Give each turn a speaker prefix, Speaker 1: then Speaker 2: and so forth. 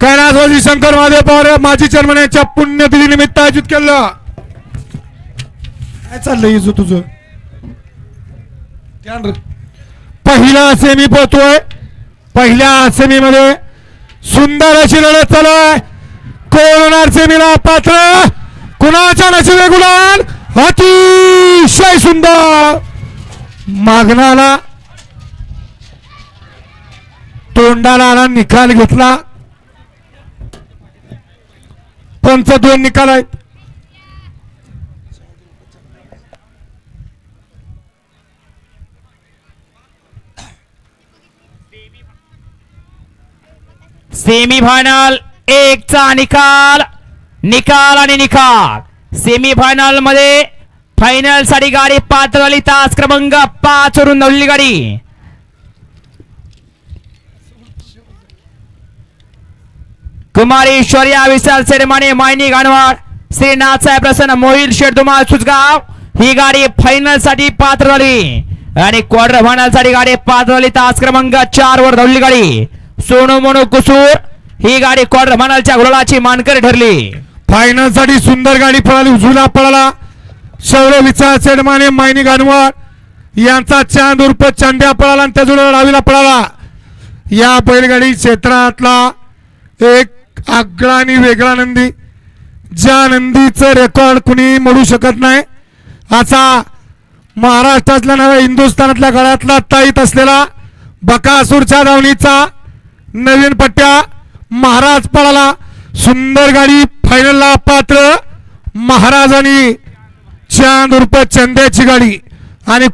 Speaker 1: कैलासवासी शंकर महादेव पवार माजी चेअरमन यांच्या पुण्यतिथी निमित्त आयोजित केलं. काय चाललंय इजू तुझं? पहिला सेमी पोहतोय. पहिल्या सेमी मध्ये सुंदर अशी लढत चालू आहे. कोण होणार सेमीला पात्र? कुणाच्या नशिबे गुलाल? अतिशय सुंदर मागणाला तोंडाला आला. निकाल घेतला. पंच 2 निकाल आहेत.
Speaker 2: सेमीफायनल 1 चा निकाल. निकाल आणि निकाल. सेमीफायनल मध्ये फायनल साठी गाडी पात्र झाली. तास क्रमांक 5 वरून धावलेली गाडी कुमारी शौर्या विशाल सेरमाने मायनी गाणवाड श्री नाथसाहेब प्रसन्न मोहिल शेडदुमाळ सुजगाव ही गाडी फायनल साठी पात्र झाली आणि क्वार्टर फायनल साठी गाडी पात्र झाली. तास क्रमांक 4 वर धावलेली गाडी सोनू मोनू कुसूर ही गाडी क्वार्टर फायनलच्या गुलालाची मानकरी ठरली.
Speaker 1: फायनल साठी सुंदर गाडी पळाली. उजवीला पळाला शौर्य विचार सेडमाने मायनी गाणवाड यांचा चांद उर्फ चांद्या पळाला आणि त्या जोडीला डावीला पळाला. या बैलगाडी क्षेत्रातला एक आगळा आणि वेगळा नंदी, ज्या नंदीचं रेकॉर्ड कुणी मोडू शकत नाही असा महाराष्ट्रातल्या नव्हे हिंदुस्थानातल्या गळ्यातला ताईत असलेला बकासूरच्या धावणीचा नवीन पट्ट्या महाराज पळाला. सुंदर गाडी फायनलला पात्र. महाराज आणि चांद उर्फ चंद्याची गाडी आणि